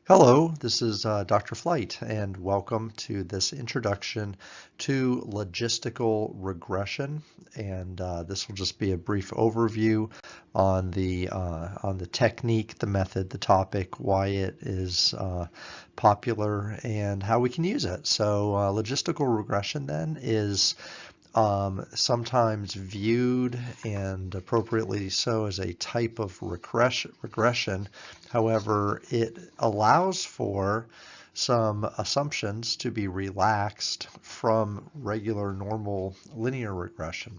Hello, this is Dr. Flight, and welcome to this introduction to logistical regression. And this will just be a brief overview on the technique, the method, the topic, why it is popular, and how we can use it. So, logistical regression then is sometimes viewed, and appropriately so, as a type of regression. However, it allows for some assumptions to be relaxed from regular normal linear regression.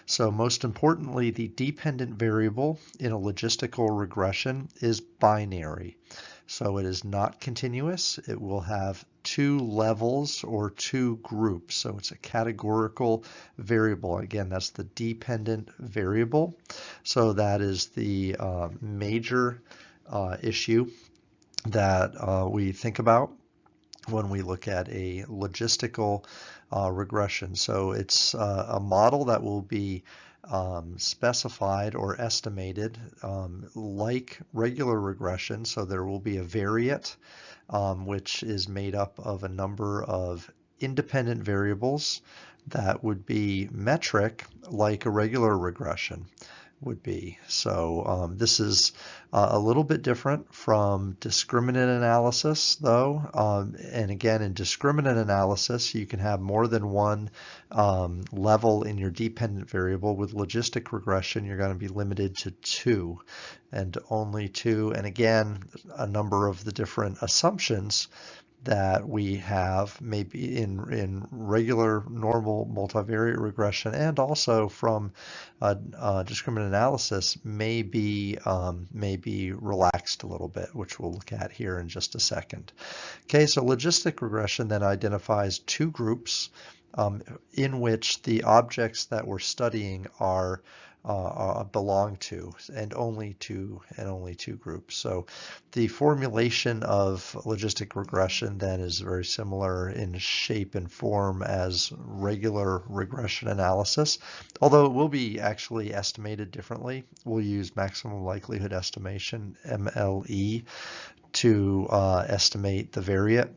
So most importantly, the dependent variable in a logistical regression is binary. So it is not continuous. It will have two levels or two groups. So it's a categorical variable. Again, that's the dependent variable. So that is the major issue that we think about when we look at a logistical regression. So it's a model that will be specified or estimated like regular regression. So there will be a variate, which is made up of a number of independent variables that would be metric like a regular regression would be. So this is a little bit different from discriminant analysis, though. And again, in discriminant analysis, you can have more than one level in your dependent variable. With logistic regression, you're going to be limited to two, and only two. And again, a number of the different assumptions that we have maybe in regular normal multivariate regression, and also from discriminant analysis may be relaxed a little bit, which we'll look at here in just a second. Okay, so logistic regression then identifies two groups in which the objects that we're studying are belong to, and only two groups. So the formulation of logistic regression then is very similar in shape and form as regular regression analysis, although it will be actually estimated differently. We'll use maximum likelihood estimation, MLE, to estimate the variate,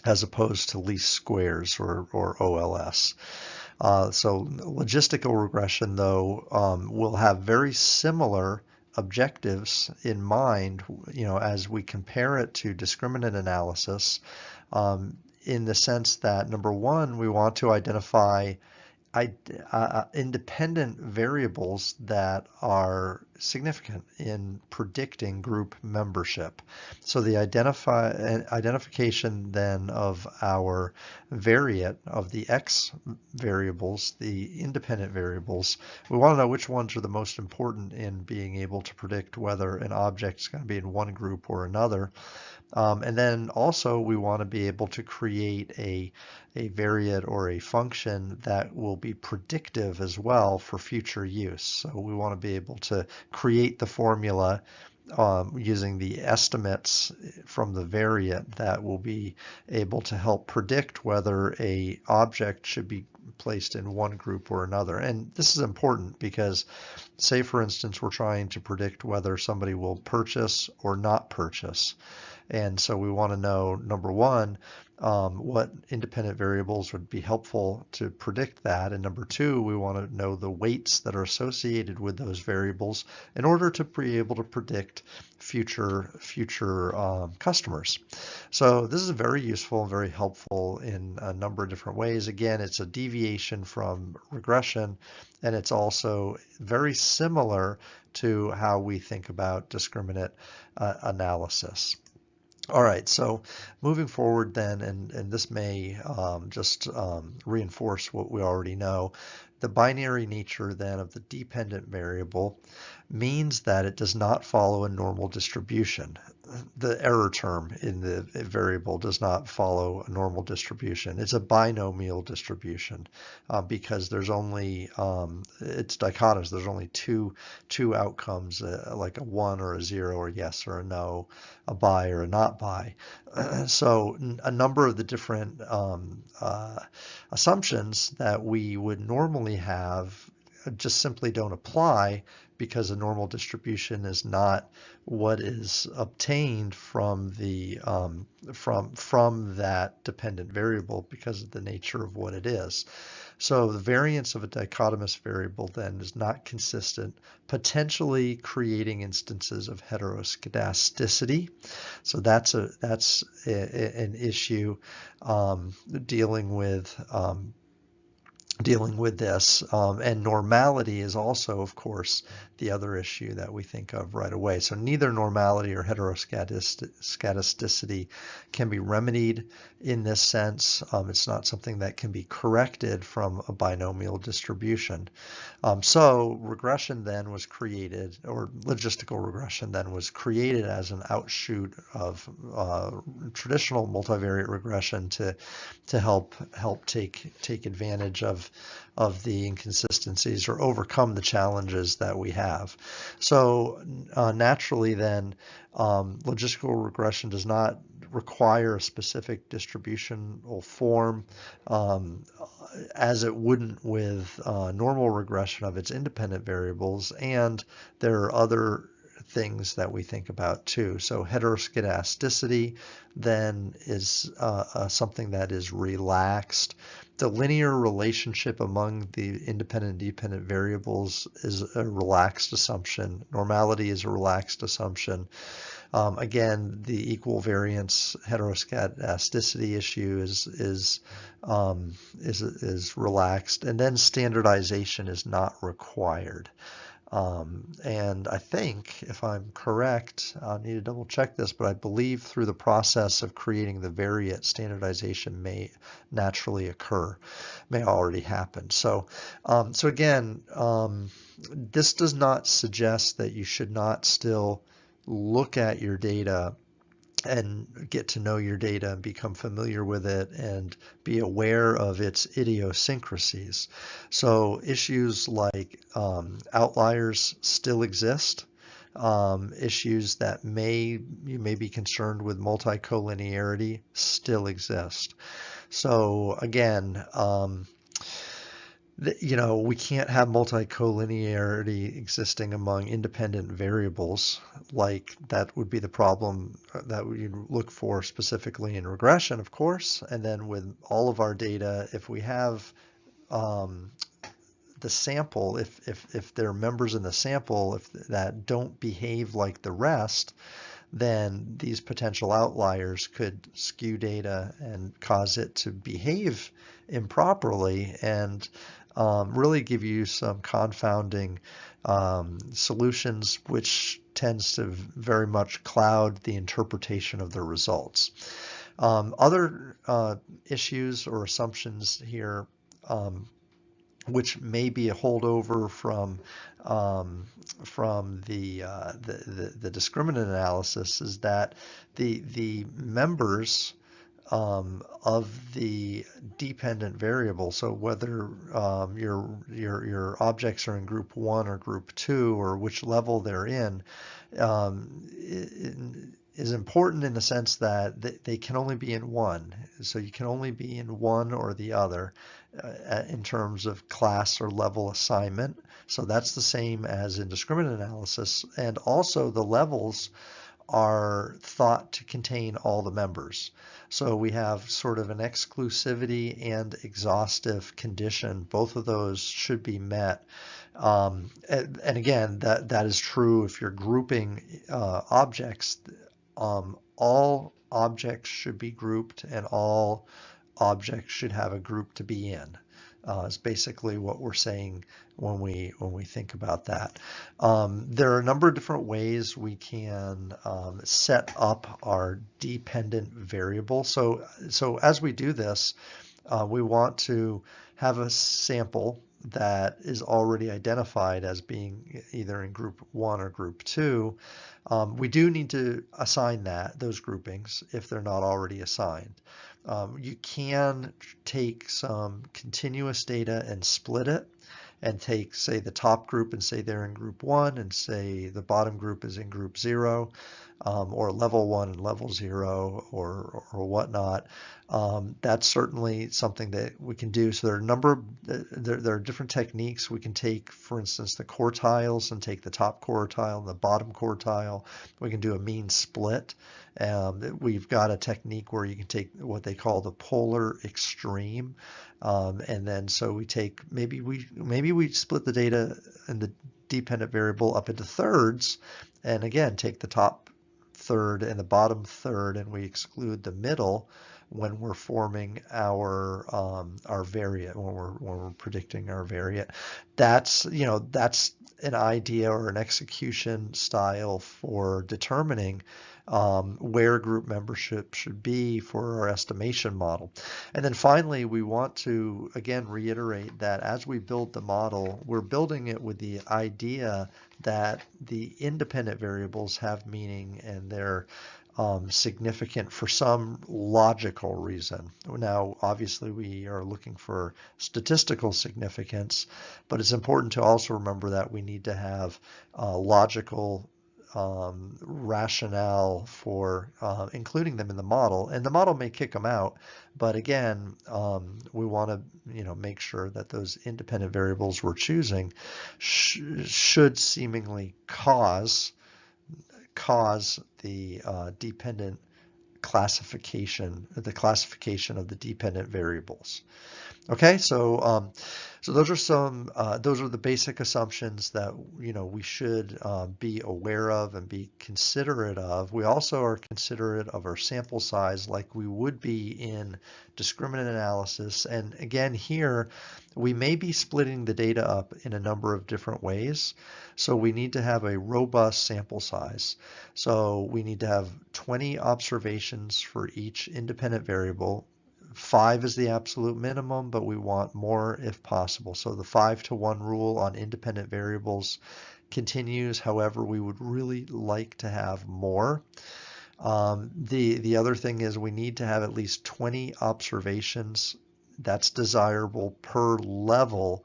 as opposed to least squares or OLS. So logistical regression, though, will have very similar objectives in mind, as we compare it to discriminant analysis, in the sense that, number one, we want to identify independent variables that are significant in predicting group membership. So the identification then of our variate of the X variables, the independent variables, we want to know which ones are the most important in being able to predict whether an object is going to be in one group or another. And then also we want to be able to create a variate or a function that will be predictive as well for future use. So we want to be able to create the formula using the estimates from the variate that will be able to help predict whether a object should be placed in one group or another. And this is important because, say for instance, we're trying to predict whether somebody will purchase or not purchase. And so we want to know, number one, what independent variables would be helpful to predict that. And number two, we want to know the weights that are associated with those variables in order to be able to predict future customers. So this is very useful and very helpful in a number of different ways. Again, it's a deviation from regression, and it's also very similar to how we think about discriminant analysis. All right, so moving forward then, and this may just reinforce what we already know, the binary nature then of the dependent variable means that it does not follow a normal distribution. The error term in the variable does not follow a normal distribution. It's a binomial distribution because there's only, it's dichotomous. There's only two outcomes, like a 1 or a 0 or yes or a no, a buy or a not buy. So a number of the different assumptions that we would normally have just simply don't apply because a normal distribution is not what is obtained from the from that dependent variable because of the nature of what it is. So the variance of a dichotomous variable then is not consistent, potentially creating instances of heteroscedasticity. So that's an issue dealing with this. And normality is also, of course, the other issue that we think of right away. So neither normality or heteroscedasticity can be remedied in this sense. It's not something that can be corrected from a binomial distribution. So regression then was created, or logistical regression then was created as an outshoot of traditional multivariate regression to help take advantage of the inconsistencies or overcome the challenges that we have. So naturally then, logistical regression does not require a specific distributional form as it wouldn't with normal regression of its independent variables, and there are other things that we think about too. So heteroscedasticity then is something that is relaxed. The linear relationship among the independent and dependent variables is a relaxed assumption. Normality is a relaxed assumption. Again, the equal variance heteroscedasticity issue is relaxed, and then standardization is not required. And I think, if I'm correct, I'll need to double check this, but I believe through the process of creating the variate, standardization may naturally occur, may already happen. So, so again, this does not suggest that you should not still look at your data and get to know your data and become familiar with it and be aware of its idiosyncrasies. So issues like outliers still exist. Issues that you may be concerned with multicollinearity still exist. So again, we can't have multicollinearity existing among independent variables. Like that would be the problem that we look for specifically in regression, of course. And then with all of our data, if we have the sample, if there are members in the sample that don't behave like the rest, then these potential outliers could skew data and cause it to behave improperly and really give you some confounding solutions, which tends to very much cloud the interpretation of the results. Other issues or assumptions here, which may be a holdover from the discriminant analysis, is that the members of the dependent variable, so whether your objects are in group 1 or group 2 or which level they're in, is important in the sense that they can only be in one. So you can only be in one or the other in terms of class or level assignment. So that's the same as in discriminant analysis. And also the levels are thought to contain all the members. So we have sort of an exclusivity and exhaustive condition. Both of those should be met. And again, that is true if you're grouping objects. All objects should be grouped and all objects should have a group to be in. Is basically what we're saying when we think about that. There are a number of different ways we can set up our dependent variable. So as we do this, we want to have a sample that is already identified as being either in group 1 or group 2. We do need to assign those groupings if they're not already assigned. You can take some continuous data and split it and take, say, the top group and say they're in group 1 and say the bottom group is in group 0. or level 1 and level 0 or whatnot. That's certainly something that we can do. So there are a number of, there are different techniques. We can take, for instance, the quartiles and take the top quartile and the bottom quartile. We can do a mean split. We've got a technique where you can take what they call the polar extreme, and then so we take maybe we split the data and the dependent variable up into thirds, and again take the top third and the bottom third, and we exclude the middle when we're forming our variate, when we're predicting our variate. That's that's an idea or an execution style for determining where group membership should be for our estimation model. And then finally, we want to again reiterate that as we build the model, we're building it with the idea that the independent variables have meaning and they're significant for some logical reason. Now, obviously, we are looking for statistical significance, but it's important to also remember that we need to have logical rationale for including them in the model, and the model may kick them out, but again, we want to make sure that those independent variables we're choosing should seemingly cause the dependent classification, the classification of the dependent variables. Okay, so those are the basic assumptions that we should be aware of and be considerate of. We also are considerate of our sample size, like we would be in discriminant analysis. And again, here we may be splitting the data up in a number of different ways. So we need to have a robust sample size. So we need to have 20 observations for each independent variable. 5 is the absolute minimum, but we want more if possible. So the 5-to-1 rule on independent variables continues. However, we would really like to have more. The other thing is we need to have at least 20 observations. That's desirable per level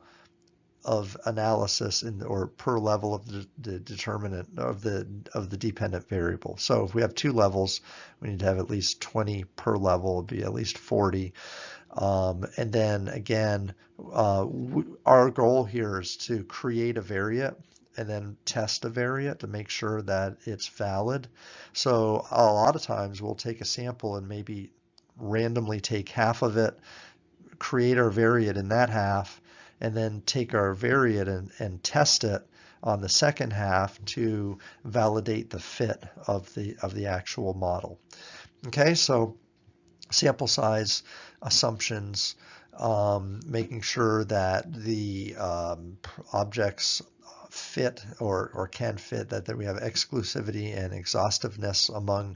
of analysis or per level of the determinant of the dependent variable. So if we have 2 levels, we need to have at least 20 per level. It'd be at least 40. And then again, our goal here is to create a variate and then test a variate to make sure that it's valid. So a lot of times we'll take a sample and maybe randomly take half of it, create our variate in that half, and then take our variate and test it on the second half to validate the fit of the actual model. Okay, so sample size, assumptions, making sure that the objects fit or can fit, that we have exclusivity and exhaustiveness among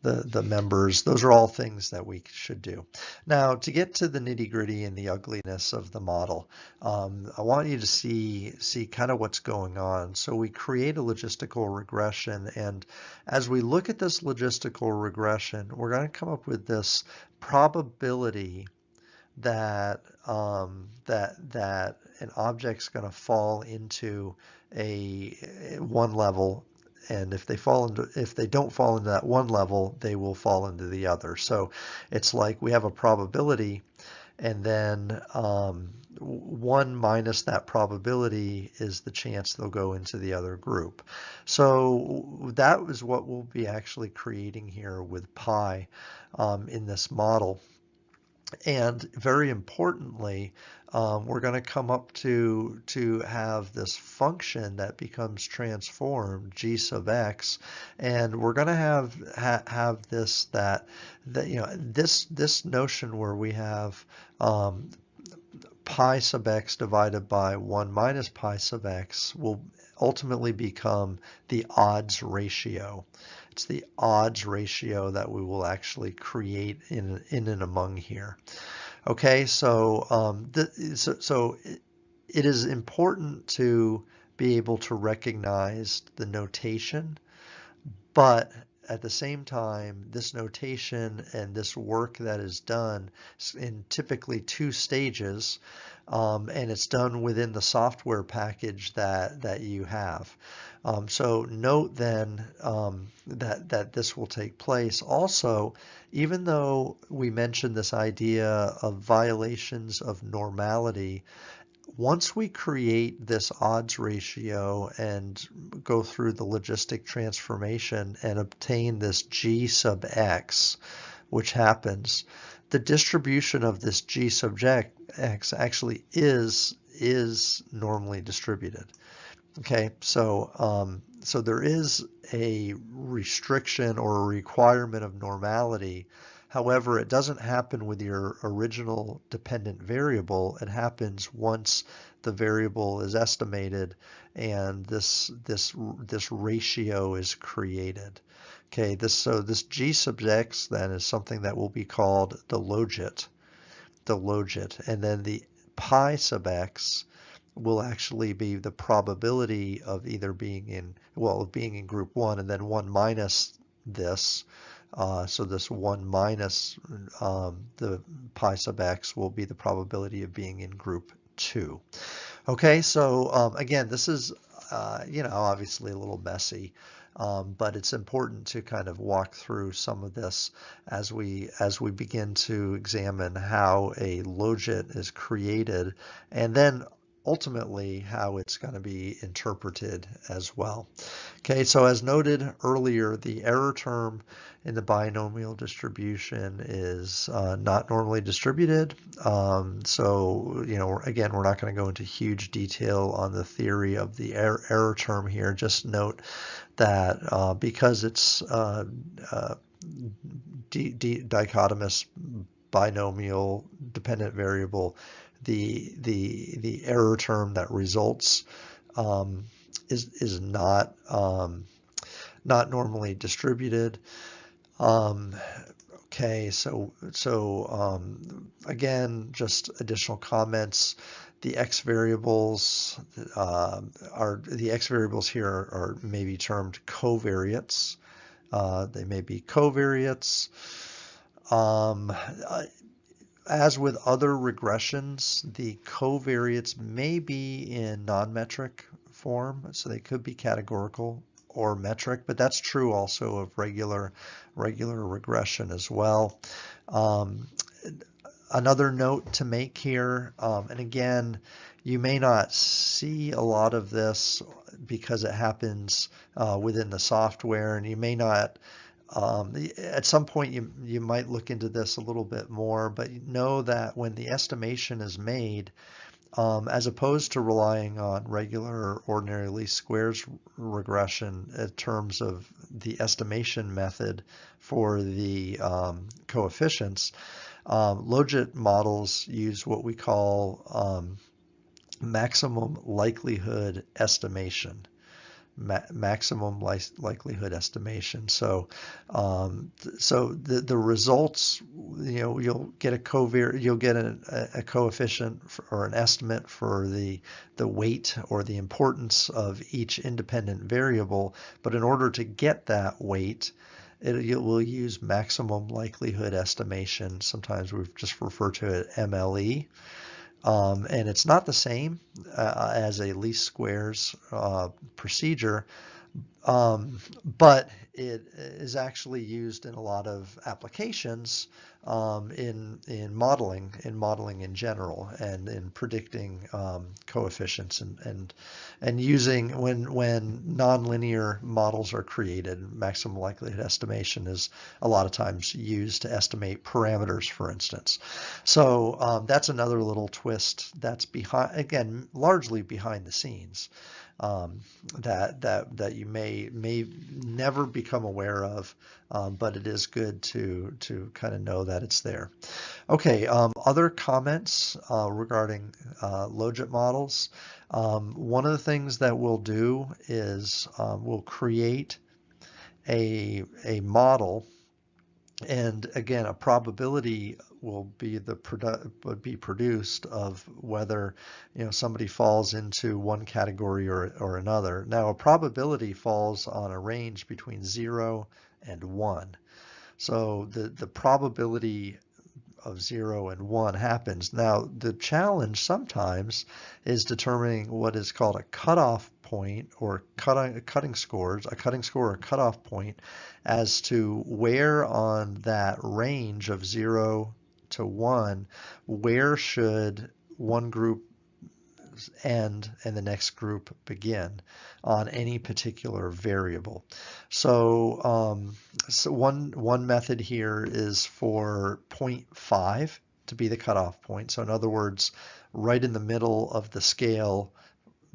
the members. Those are all things that we should do. Now, to get to the nitty-gritty and the ugliness of the model, I want you to see kind of what's going on. So we create a logistical regression, and as we look at this logistical regression, we're going to come up with this probability that that an object's going to fall into one level, and if they don't fall into that one level, they will fall into the other. So it's like we have a probability, and then 1 minus that probability is the chance they'll go into the other group. So that is what we'll be actually creating here with pi in this model. And very importantly, we're going to come up to have this function that becomes transformed, g sub x, and we're going to have this this notion where we have pi sub x divided by 1 minus pi sub x will ultimately become the odds ratio. It's the odds ratio that we will actually create in and among here. Okay, so so it is important to be able to recognize the notation, but at the same time, this notation and this work that is done in typically 2 stages, and it's done within the software package that you have. So note then that this will take place. Also, even though we mentioned this idea of violations of normality, once we create this odds ratio and go through the logistic transformation and obtain this G sub x, which happens, the distribution of this G sub x actually is normally distributed. Okay, so there is a restriction or a requirement of normality. However, it doesn't happen with your original dependent variable. It happens once the variable is estimated and this ratio is created. Okay, so this G sub x then is something that will be called the logit, and then the pi sub x will actually be the probability of either being in, well, of being in group 1 and then 1 minus this. So this 1 minus the pi sub x will be the probability of being in group 2. Okay, so again, this is, obviously a little messy, but it's important to kind of walk through some of this as we begin to examine how a logit is created, and then ultimately how it's going to be interpreted as well. Okay, so as noted earlier, the error term in the binomial distribution is not normally distributed. So, again, we're not going to go into huge detail on the theory of the error term here. Just note that because it's dichotomous binomial dependent variable, the error term that results is not normally distributed. Okay, so again, just additional comments. The x variables here are maybe termed covariates. They may be covariates. As with other regressions, the covariates may be in non-metric form, so they could be categorical or metric, but that's true also of regular regression as well. Another note to make here, and again, you may not see a lot of this because it happens within the software, and you may not at some point you might look into this a little bit more, but know that when the estimation is made, as opposed to relying on regular or ordinary least squares regression in terms of the estimation method for the coefficients, logit models use what we call maximum likelihood estimation. Maximum likelihood estimation. So, the results, you'll get a covariate, you'll get a coefficient or an estimate for the weight or the importance of each independent variable. But in order to get that weight, it will use maximum likelihood estimation. Sometimes we just refer to it MLE. And it's not the same as a least squares procedure, but it is actually used in a lot of applications in modeling in general, and in predicting coefficients and using when nonlinear models are created. Maximum likelihood estimation is a lot of times used to estimate parameters, for instance. So that's another little twist that's behind, again, largely behind the scenes. That you may never become aware of, but it is good to kind of know that it's there. Okay, other comments regarding logit models. One of the things that we'll do is we'll create a model, and again, a probability would be produced of whether somebody falls into one category or another. Now a probability falls on a range between 0 and 1. So the probability of 0 and 1 happens. Now, the challenge sometimes is determining what is called a cutoff point or cutting score or cutoff point as to where on that range of 0 to 1, where should one group end and the next group begin on any particular variable. So, so one method here is for 0.5 to be the cutoff point. So in other words, right in the middle of the scale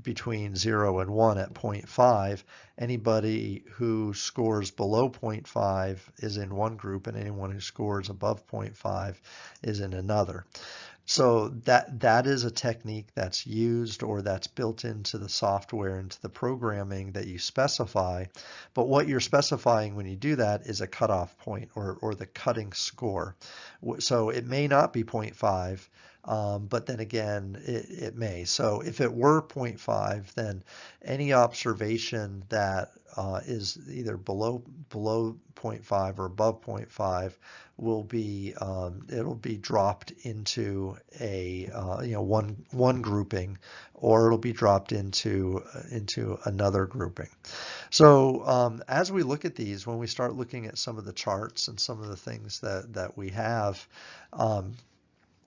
between 0 and 1 at 0.5, anybody who scores below 0.5 is in one group, and anyone who scores above 0.5 is in another. So that is a technique that's used or that's built into the software, into the programming that you specify. But what you're specifying when you do that is a cutoff point or the cutting score. So it may not be 0.5, but then again, it may. So if it were 0.5, then any observation that is either below 0.5 or above 0.5 will be it'll be dropped into a one grouping, or it'll be dropped into another grouping. So as we look at these, when we start looking at some of the charts and some of the things that we have,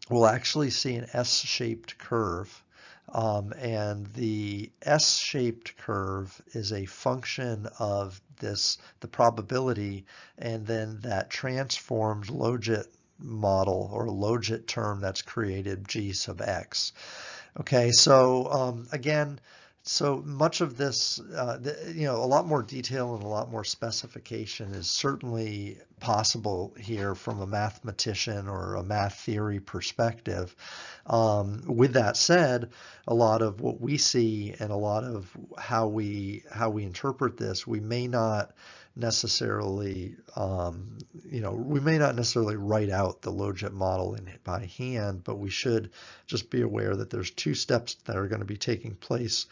we'll actually see an S-shaped curve. And the S-shaped curve is a function of the probability, and then that transformed logit model or logit term that's created, G sub x. Okay, so again, so much of this, a lot more detail and a lot more specification is certainly possible here from a mathematician or a math theory perspective. With that said, a lot of what we see and a lot of how we interpret this, we may not necessarily, we may not necessarily write out the logit model by hand, but we should just be aware that there's two steps that are going to be taking place,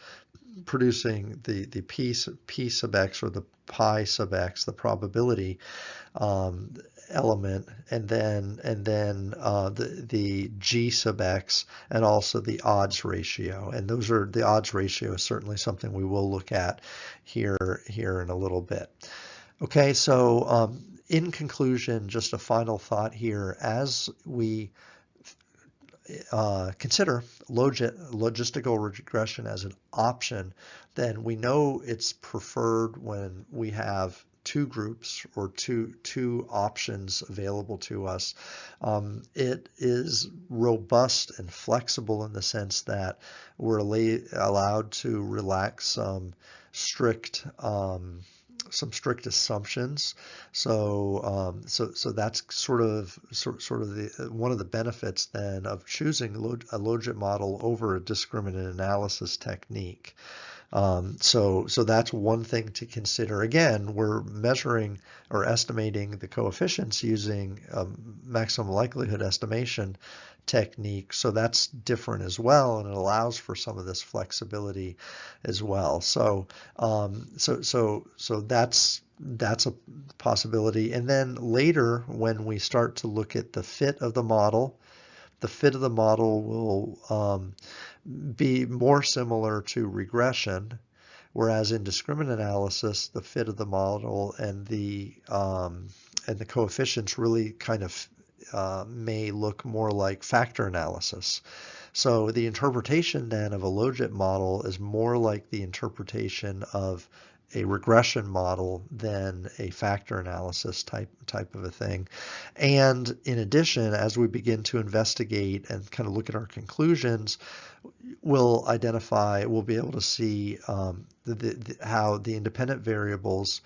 producing the p sub x or the pi sub x, the probability element, and then the g sub x, and also the odds ratio. And the odds ratio is certainly something we will look at here in a little bit. Okay, so in conclusion, just a final thought here. As we consider logistical regression as an option, then we know it's preferred when we have two groups or two options available to us. It is robust and flexible in the sense that we're allowed to relax some strict assumptions. So that's sort of one of the benefits then of choosing a logit model over a discriminant analysis technique. So that's one thing to consider. Again, we're measuring or estimating the coefficients using maximum likelihood estimation technique, so that's different as well, and it allows for some of this flexibility as well. So that's a possibility. And then later, when we start to look at the fit of the model will be more similar to regression, whereas in discriminant analysis, the fit of the model and the coefficients really kind of may look more like factor analysis. So the interpretation then of a logit model is more like the interpretation of a regression model than a factor analysis type of a thing. And in addition, as we begin to investigate and kind of look at our conclusions, we'll be able to see how the independent variables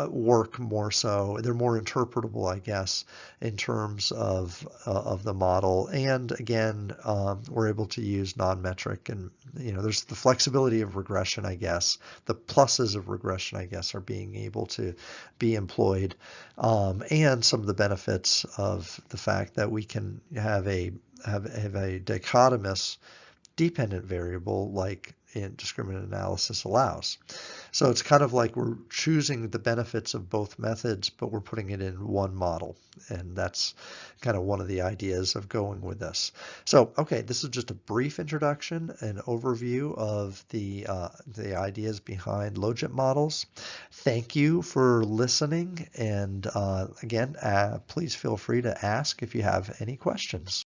work more so. They're more interpretable, I guess, in terms of the model. And again, we're able to use non-metric, and there's the flexibility of regression, I guess. The pluses of regression, I guess, are being able to be employed, and some of the benefits of the fact that we can have a dichotomous dependent variable like indiscriminate analysis allows. So it's kind of like we're choosing the benefits of both methods, but we're putting it in one model. And that's kind of one of the ideas of going with this. So, okay, this is just a brief introduction and overview of the ideas behind logit models. Thank you for listening. And again, please feel free to ask if you have any questions.